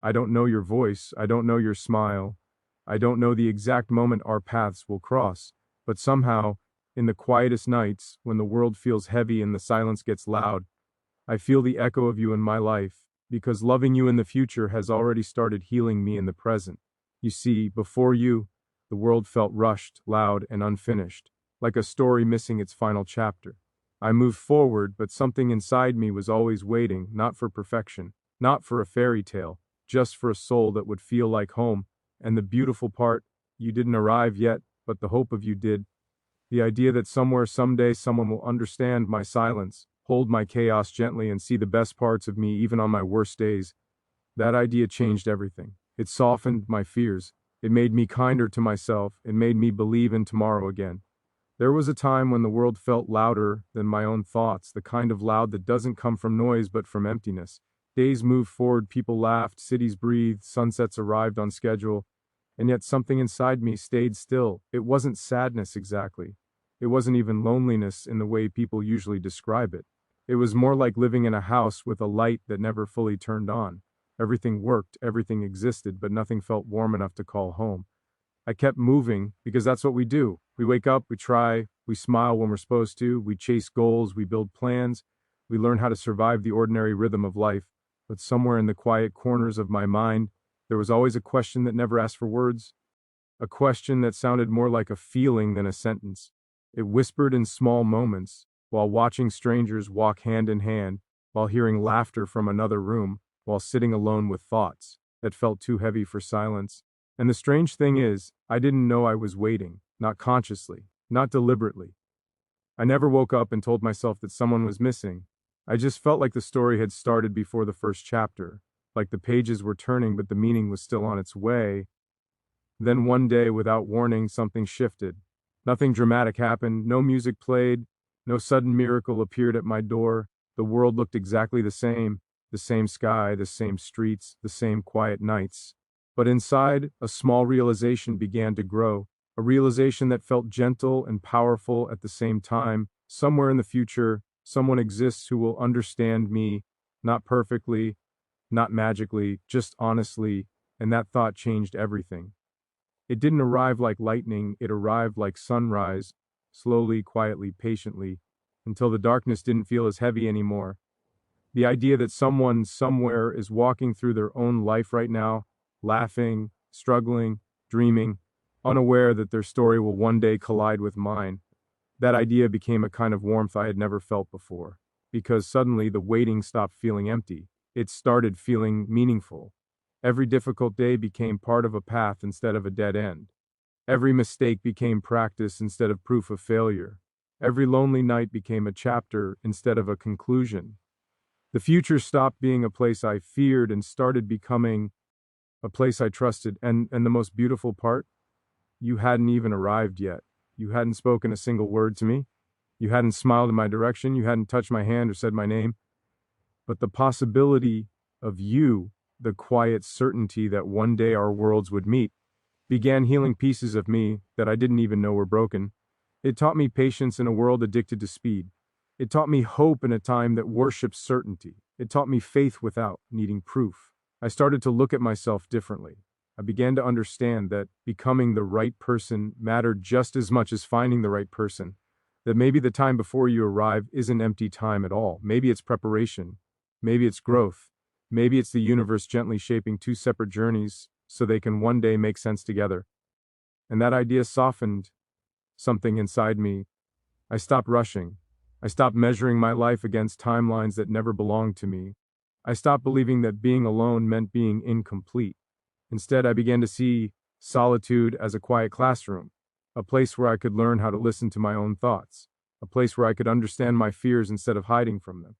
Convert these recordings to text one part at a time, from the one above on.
I don't know your voice, I don't know your smile, I don't know the exact moment our paths will cross, but somehow, in the quietest nights, when the world feels heavy and the silence gets loud, I feel the echo of you in my life, because loving you in the future has already started healing me in the present. You see, before you, the world felt rushed, loud, and unfinished, like a story missing its final chapter. I moved forward, but something inside me was always waiting, not for perfection, not for a fairy tale, just for a soul that would feel like home. And the beautiful part, you didn't arrive yet, but the hope of you did. The idea that somewhere, someday, someone will understand my silence, hold my chaos gently, and see the best parts of me even on my worst days, that idea changed everything. It softened my fears. It made me kinder to myself. It made me believe in tomorrow again. There was a time when the world felt louder than my own thoughts, the kind of loud that doesn't come from noise but from emptiness. Days moved forward, people laughed, cities breathed, sunsets arrived on schedule, and yet something inside me stayed still. It wasn't sadness exactly. It wasn't even loneliness in the way people usually describe it. It was more like living in a house with a light that never fully turned on. Everything worked, everything existed, but nothing felt warm enough to call home. I kept moving because that's what we do. We wake up, we try, we smile when we're supposed to, we chase goals, we build plans, we learn how to survive the ordinary rhythm of life. But somewhere in the quiet corners of my mind, there was always a question that never asked for words, a question that sounded more like a feeling than a sentence. It whispered in small moments, while watching strangers walk hand in hand, while hearing laughter from another room, while sitting alone with thoughts that felt too heavy for silence. And the strange thing is, I didn't know I was waiting, not consciously, not deliberately. I never woke up and told myself that someone was missing. I just felt like the story had started before the first chapter, like the pages were turning but the meaning was still on its way. Then one day, without warning, something shifted. Nothing dramatic happened, no music played, no sudden miracle appeared at my door. The world looked exactly the same sky, the same streets, the same quiet nights. But inside, a small realization began to grow, a realization that felt gentle and powerful at the same time. Somewhere in the future, someone exists who will understand me, not perfectly, not magically, just honestly, and that thought changed everything. It didn't arrive like lightning, it arrived like sunrise, slowly, quietly, patiently, until the darkness didn't feel as heavy anymore. The idea that someone somewhere is walking through their own life right now, laughing, struggling, dreaming, unaware that their story will one day collide with mine, that idea became a kind of warmth I had never felt before. Because suddenly the waiting stopped feeling empty. It started feeling meaningful. Every difficult day became part of a path instead of a dead end. Every mistake became practice instead of proof of failure. Every lonely night became a chapter instead of a conclusion. The future stopped being a place I feared and started becoming a place I trusted. And the most beautiful part? You hadn't even arrived yet. You hadn't spoken a single word to me. You hadn't smiled in my direction. You hadn't touched my hand or said my name. But the possibility of you, the quiet certainty that one day our worlds would meet, began healing pieces of me that I didn't even know were broken. It taught me patience in a world addicted to speed. It taught me hope in a time that worships certainty. It taught me faith without needing proof. I started to look at myself differently. I began to understand that becoming the right person mattered just as much as finding the right person. That maybe the time before you arrive isn't empty time at all. Maybe it's preparation. Maybe it's growth. Maybe it's the universe gently shaping two separate journeys so they can one day make sense together. And that idea softened something inside me. I stopped rushing. I stopped measuring my life against timelines that never belonged to me. I stopped believing that being alone meant being incomplete. Instead, I began to see solitude as a quiet classroom, a place where I could learn how to listen to my own thoughts, a place where I could understand my fears instead of hiding from them,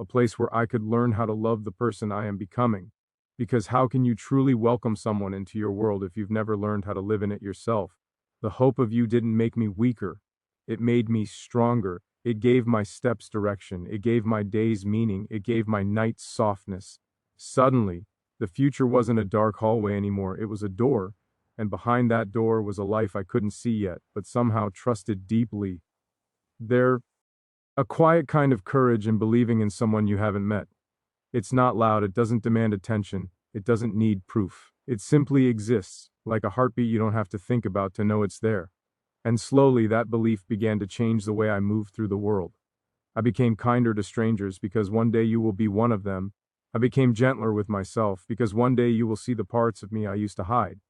a place where I could learn how to love the person I am becoming. Because how can you truly welcome someone into your world if you've never learned how to live in it yourself? The hope of you didn't make me weaker. It made me stronger. It gave my steps direction. It gave my days meaning. It gave my nights softness. Suddenly, the future wasn't a dark hallway anymore. It was a door. And behind that door was a life I couldn't see yet, but somehow trusted deeply. There, a quiet kind of courage in believing in someone you haven't met. It's not loud. It doesn't demand attention. It doesn't need proof. It simply exists, like a heartbeat you don't have to think about to know it's there. And slowly that belief began to change the way I moved through the world. I became kinder to strangers because one day you will be one of them. I became gentler with myself because one day you will see the parts of me I used to hide.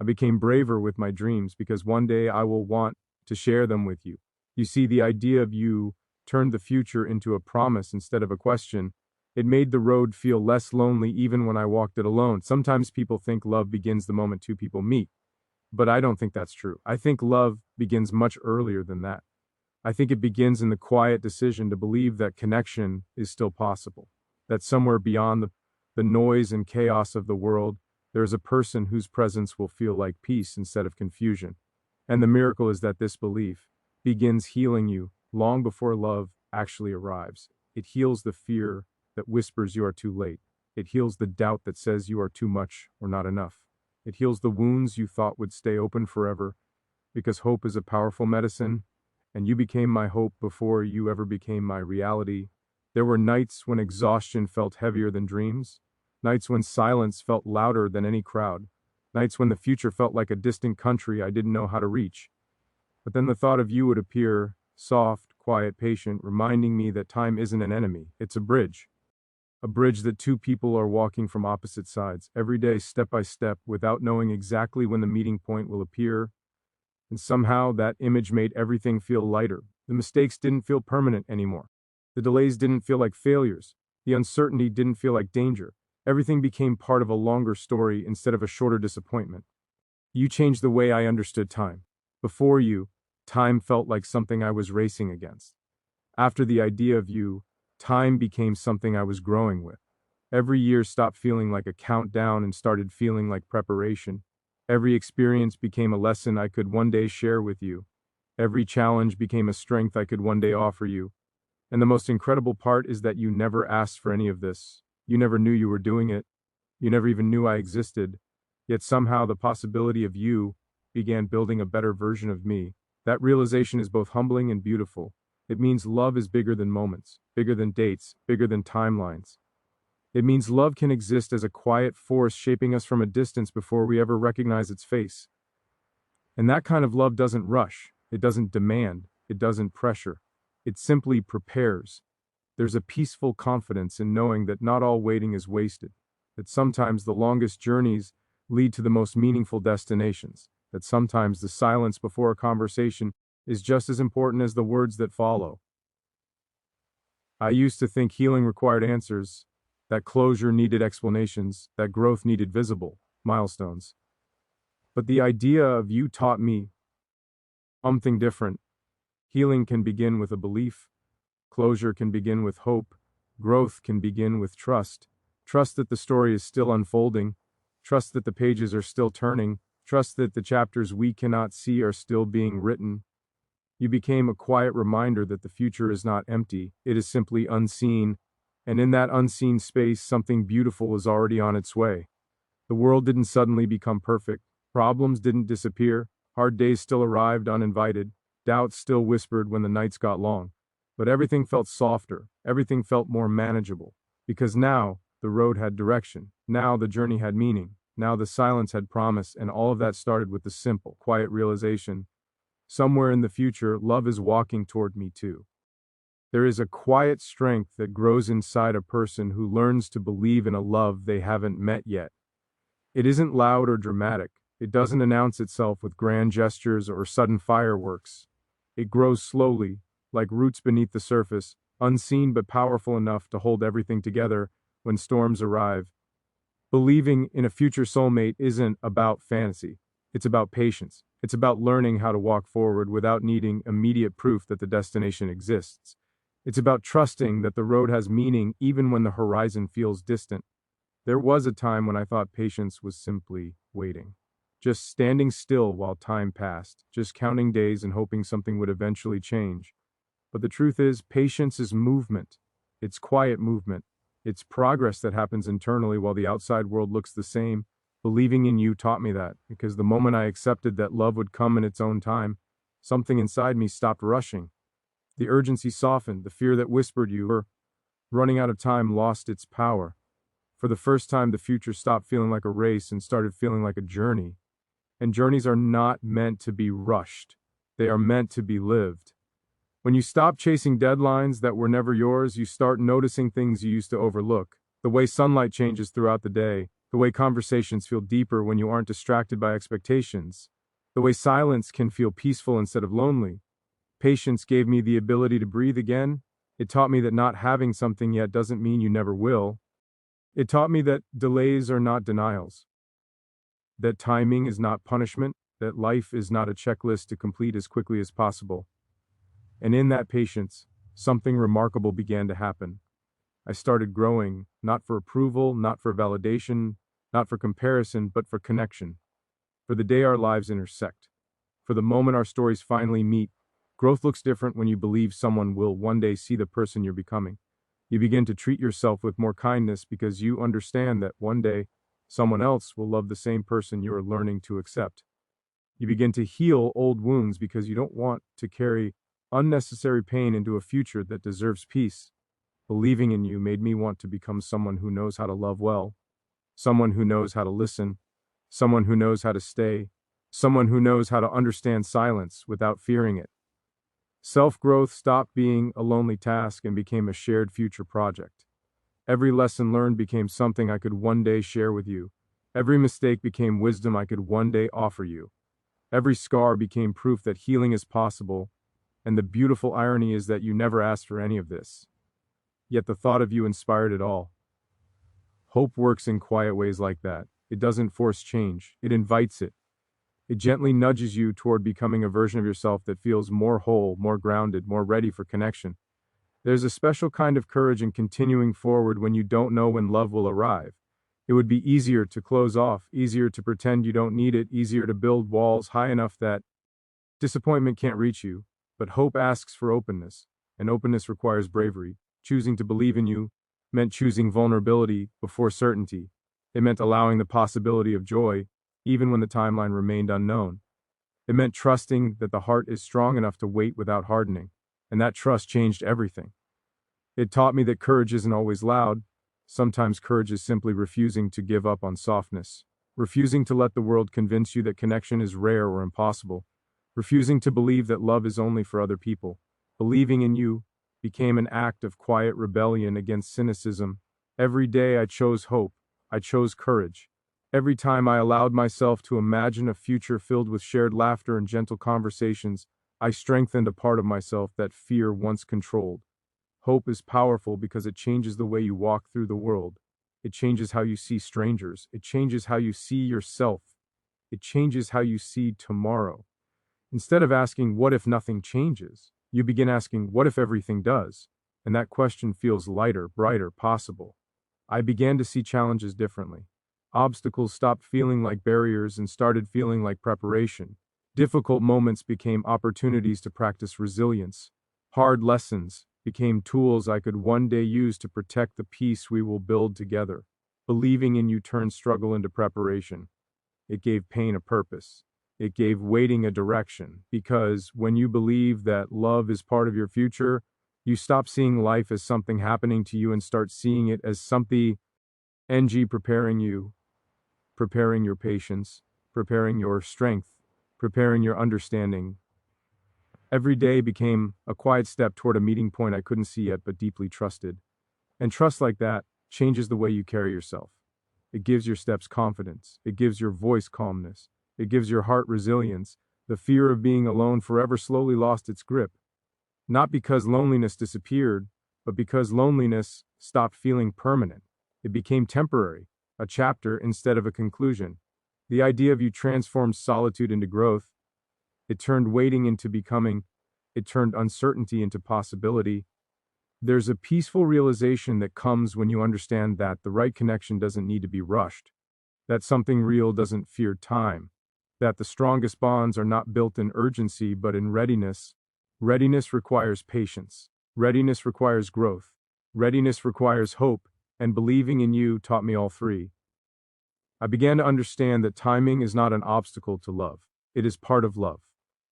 I became braver with my dreams because one day I will want to share them with you. You see, the idea of you turned the future into a promise instead of a question. It made the road feel less lonely even when I walked it alone. Sometimes people think love begins the moment two people meet, but I don't think that's true. I think love begins much earlier than that. I think it begins in the quiet decision to believe that connection is still possible, that somewhere beyond the noise and chaos of the world, there is a person whose presence will feel like peace instead of confusion. And the miracle is that this belief begins healing you long before love actually arrives. It heals the fear that whispers you are too late. It heals the doubt that says you are too much or not enough. It heals the wounds you thought would stay open forever, because hope is a powerful medicine, and you became my hope before you ever became my reality. There were nights when exhaustion felt heavier than dreams, nights when silence felt louder than any crowd, nights when the future felt like a distant country I didn't know how to reach. But then the thought of you would appear, soft, quiet, patient, reminding me that time isn't an enemy, it's a bridge. A bridge that two people are walking from opposite sides, every day, step by step, without knowing exactly when the meeting point will appear. And somehow that image made everything feel lighter. The mistakes didn't feel permanent anymore. The delays didn't feel like failures. The uncertainty didn't feel like danger. Everything became part of a longer story instead of a shorter disappointment. You changed the way I understood time. Before you, time felt like something I was racing against. After the idea of you, time became something I was growing with. Every year stopped feeling like a countdown and started feeling like preparation. Every experience became a lesson I could one day share with you. Every challenge became a strength I could one day offer you. And the most incredible part is that you never asked for any of this. You never knew you were doing it. You never even knew I existed. Yet somehow the possibility of you began building a better version of me. That realization is both humbling and beautiful. It means love is bigger than moments, bigger than dates, bigger than timelines. It means love can exist as a quiet force shaping us from a distance before we ever recognize its face. And that kind of love doesn't rush, it doesn't demand, it doesn't pressure. It simply prepares. There's a peaceful confidence in knowing that not all waiting is wasted, that sometimes the longest journeys lead to the most meaningful destinations, that sometimes the silence before a conversation is just as important as the words that follow. I used to think healing required answers, that closure needed explanations, that growth needed visible milestones. But the idea of you taught me something different. Healing can begin with a belief, closure can begin with hope, growth can begin with trust. Trust that the story is still unfolding, trust that the pages are still turning, trust that the chapters we cannot see are still being written. You became a quiet reminder that the future is not empty, it is simply unseen, and in that unseen space something beautiful was already on its way. The world didn't suddenly become perfect, problems didn't disappear, hard days still arrived uninvited, doubts still whispered when the nights got long. But everything felt softer, everything felt more manageable, because now the road had direction, now the journey had meaning, now the silence had promise, and all of that started with the simple, quiet realization: somewhere in the future, love is walking toward me too. There is a quiet strength that grows inside a person who learns to believe in a love they haven't met yet. It isn't loud or dramatic. It doesn't announce itself with grand gestures or sudden fireworks. It grows slowly, like roots beneath the surface, unseen but powerful enough to hold everything together when storms arrive. Believing in a future soulmate isn't about fantasy. It's about patience. It's about learning how to walk forward without needing immediate proof that the destination exists. It's about trusting that the road has meaning even when the horizon feels distant. There was a time when I thought patience was simply waiting. Just standing still while time passed, just counting days and hoping something would eventually change. But the truth is, patience is movement. It's quiet movement. It's progress that happens internally while the outside world looks the same. Believing in you taught me that, because the moment I accepted that love would come in its own time, something inside me stopped rushing. The urgency softened, the fear that whispered you were running out of time lost its power. For the first time, the future stopped feeling like a race and started feeling like a journey. And journeys are not meant to be rushed. They are meant to be lived. When you stop chasing deadlines that were never yours, you start noticing things you used to overlook. The way sunlight changes throughout the day, the way conversations feel deeper when you aren't distracted by expectations, the way silence can feel peaceful instead of lonely. Patience gave me the ability to breathe again. It taught me that not having something yet doesn't mean you never will. It taught me that delays are not denials, that timing is not punishment, that life is not a checklist to complete as quickly as possible. And in that patience, something remarkable began to happen. I started growing, not for approval, not for validation, not for comparison, but for connection. For the day our lives intersect. For the moment our stories finally meet. Growth looks different when you believe someone will one day see the person you're becoming. You begin to treat yourself with more kindness because you understand that one day, someone else will love the same person you are learning to accept. You begin to heal old wounds because you don't want to carry unnecessary pain into a future that deserves peace. Believing in you made me want to become someone who knows how to love well, someone who knows how to listen, someone who knows how to stay, someone who knows how to understand silence without fearing it. Self-growth stopped being a lonely task and became a shared future project. Every lesson learned became something I could one day share with you. Every mistake became wisdom I could one day offer you. Every scar became proof that healing is possible, and the beautiful irony is that you never asked for any of this. Yet the thought of you inspired it all. Hope works in quiet ways like that. It doesn't force change, it invites it. It gently nudges you toward becoming a version of yourself that feels more whole, more grounded, more ready for connection. There's a special kind of courage in continuing forward when you don't know when love will arrive. It would be easier to close off, easier to pretend you don't need it, easier to build walls high enough that disappointment can't reach you. But hope asks for openness, and openness requires bravery. Choosing to believe in you meant choosing vulnerability before certainty. It meant allowing the possibility of joy, even when the timeline remained unknown. It meant trusting that the heart is strong enough to wait without hardening, and that trust changed everything. It taught me that courage isn't always loud. Sometimes courage is simply refusing to give up on softness, refusing to let the world convince you that connection is rare or impossible, refusing to believe that love is only for other people. Believing in you became an act of quiet rebellion against cynicism. Every day I chose hope. I chose courage. Every time I allowed myself to imagine a future filled with shared laughter and gentle conversations, I strengthened a part of myself that fear once controlled. Hope is powerful because it changes the way you walk through the world. It changes how you see strangers. It changes how you see yourself. It changes how you see tomorrow. Instead of asking, what if nothing changes? You begin asking, what if everything does? And that question feels lighter, brighter, possible. I began to see challenges differently. Obstacles stopped feeling like barriers and started feeling like preparation. Difficult moments became opportunities to practice resilience. Hard lessons became tools I could one day use to protect the peace we will build together. Believing in you turned struggle into preparation. It gave pain a purpose. It gave waiting a direction, because when you believe that love is part of your future, you stop seeing life as something happening to you and start seeing it as something preparing you, preparing your patience, preparing your strength, preparing your understanding. Every day became a quiet step toward a meeting point I couldn't see yet but deeply trusted. And trust like that changes the way you carry yourself. It gives your steps confidence. It gives your voice calmness. It gives your heart resilience. The fear of being alone forever slowly lost its grip. Not because loneliness disappeared, but because loneliness stopped feeling permanent. It became temporary, a chapter instead of a conclusion. The idea of you transformed solitude into growth. It turned waiting into becoming. It turned uncertainty into possibility. There's a peaceful realization that comes when you understand that the right connection doesn't need to be rushed, that something real doesn't fear time, that the strongest bonds are not built in urgency but in readiness. Readiness requires patience. Readiness requires growth. Readiness requires hope, and believing in you taught me all three. I began to understand that timing is not an obstacle to love. It is part of love.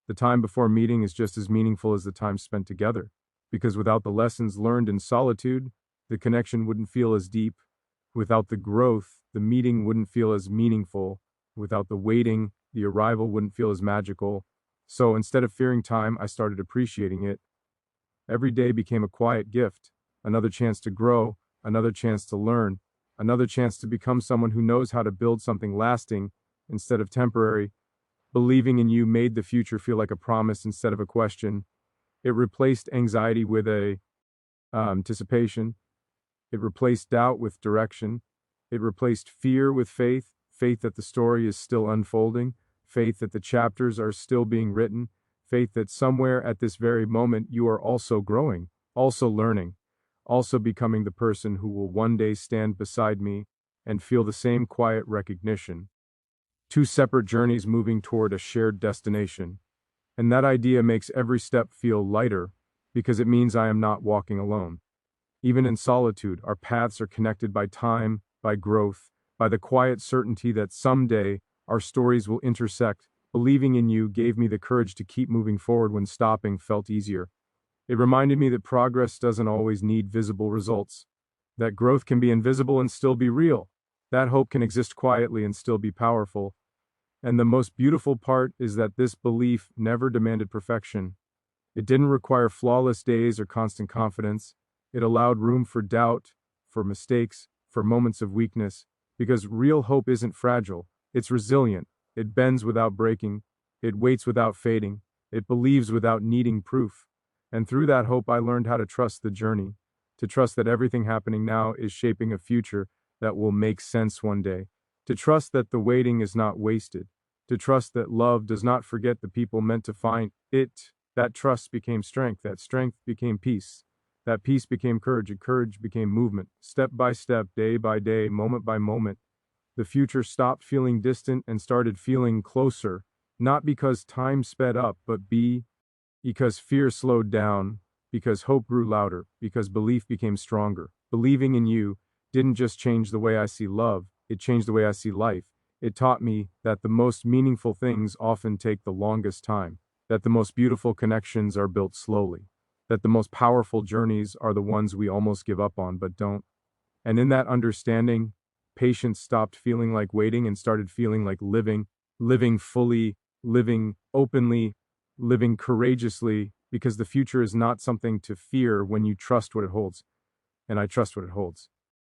The time before meeting is just as meaningful as the time spent together, because without the lessons learned in solitude, the connection wouldn't feel as deep. Without the growth, the meeting wouldn't feel as meaningful. Without the waiting, the arrival wouldn't feel as magical. So instead of fearing time, I started appreciating it. Every day became a quiet gift, another chance to grow, another chance to learn, another chance to become someone who knows how to build something lasting instead of temporary. Believing in you made the future feel like a promise instead of a question. It replaced anxiety with anticipation. It replaced doubt with direction. It replaced fear with faith, faith that the story is still unfolding, faith that the chapters are still being written, faith that somewhere at this very moment you are also growing, also learning, also becoming the person who will one day stand beside me and feel the same quiet recognition. Two separate journeys moving toward a shared destination. And that idea makes every step feel lighter because it means I am not walking alone. Even in solitude, our paths are connected by time, by growth, by the quiet certainty that someday our stories will intersect. Believing in you gave me the courage to keep moving forward when stopping felt easier. It reminded me that progress doesn't always need visible results, that growth can be invisible and still be real, that hope can exist quietly and still be powerful. And the most beautiful part is that this belief never demanded perfection. It didn't require flawless days or constant confidence. It allowed room for doubt, for mistakes, for moments of weakness, because real hope isn't fragile, it's resilient. It bends without breaking, it waits without fading, it believes without needing proof. And through that hope, I learned how to trust the journey, to trust that everything happening now is shaping a future that will make sense one day, to trust that the waiting is not wasted, to trust that love does not forget the people meant to find it. That trust became strength, that strength became peace. That peace became courage, and courage became movement. Step by step, day by day, moment by moment, the future stopped feeling distant and started feeling closer, not because time sped up, but because fear slowed down, because hope grew louder, because belief became stronger. Believing in you didn't just change the way I see love, it changed the way I see life. It taught me that the most meaningful things often take the longest time, that the most beautiful connections are built slowly, that the most powerful journeys are the ones we almost give up on but don't. And in that understanding, patience stopped feeling like waiting and started feeling like living, living fully, living openly, living courageously, because the future is not something to fear when you trust what it holds. And I trust what it holds.